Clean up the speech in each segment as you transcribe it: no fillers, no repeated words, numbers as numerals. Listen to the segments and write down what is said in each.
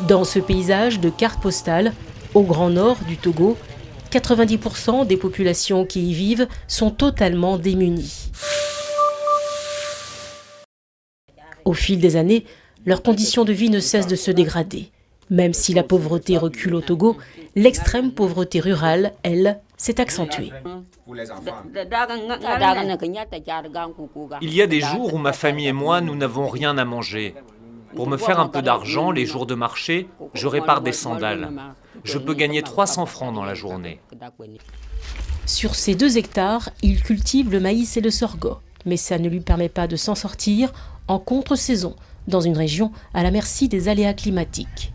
Dans ce paysage de cartes postales, au grand nord du Togo, 90% des populations qui y vivent sont totalement démunies. Au fil des années, leurs conditions de vie ne cessent de se dégrader. Même si la pauvreté recule au Togo, l'extrême pauvreté rurale, elle, s'est accentuée. Il y a des jours où ma famille et moi, nous n'avons rien à manger. Pour me faire un peu d'argent, les jours de marché, je répare des sandales. Je peux gagner 300 francs dans la journée. Sur ces 2 hectares, il cultive le maïs et le sorgho. Mais ça ne lui permet pas de s'en sortir en contre-saison, dans une région à la merci des aléas climatiques.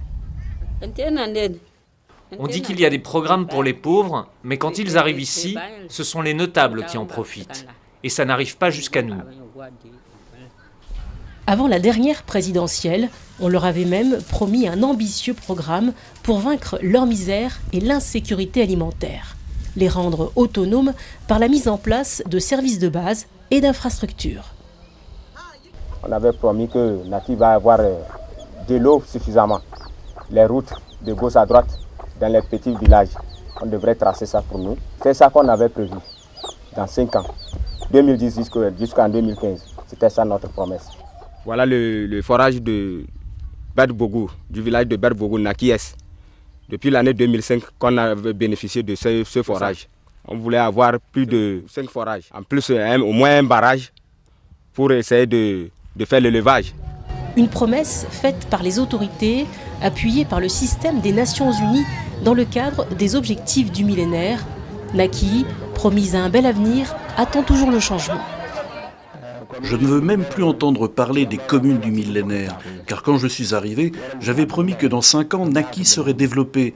On dit qu'il y a des programmes pour les pauvres, mais quand ils arrivent ici, ce sont les notables qui en profitent. Et ça n'arrive pas jusqu'à nous. Avant la dernière présidentielle, on leur avait même promis un ambitieux programme pour vaincre leur misère et l'insécurité alimentaire. Les rendre autonomes par la mise en place de services de base et d'infrastructures. On avait promis que Naki va avoir de l'eau suffisamment. Les routes de gauche à droite dans les petits villages, on devrait tracer ça pour nous. C'est ça qu'on avait prévu dans 5 ans, 2010 jusqu'en 2015. C'était ça notre promesse. Voilà le forage de Berbougou, du village de Berbougou, Nakies. Depuis l'année 2005 qu'on avait bénéficié de ce forage. On voulait avoir plus de 5 forages, en plus au moins un barrage pour essayer de faire l'élevage. Une promesse faite par les autorités, appuyée par le système des Nations Unies dans le cadre des objectifs du millénaire. Naki, promise à un bel avenir, attend toujours le changement. Je ne veux même plus entendre parler des communes du millénaire, car quand je suis arrivé, j'avais promis que dans 5 ans, Naki serait développé.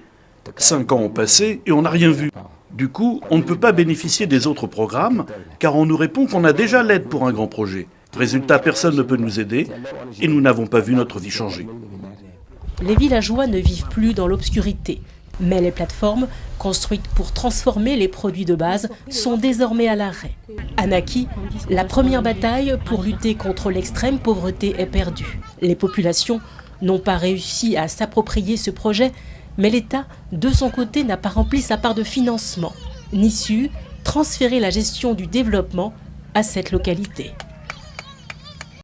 5 ans ont passé et on n'a rien vu. Du coup, on ne peut pas bénéficier des autres programmes, car on nous répond qu'on a déjà l'aide pour un grand projet. Résultat, personne ne peut nous aider et nous n'avons pas vu notre vie changer. Les villageois ne vivent plus dans l'obscurité, mais les plateformes, construites pour transformer les produits de base, sont désormais à l'arrêt. À Naki, la première bataille pour lutter contre l'extrême pauvreté est perdue. Les populations n'ont pas réussi à s'approprier ce projet, mais l'État, de son côté, n'a pas rempli sa part de financement, ni su transférer la gestion du développement à cette localité.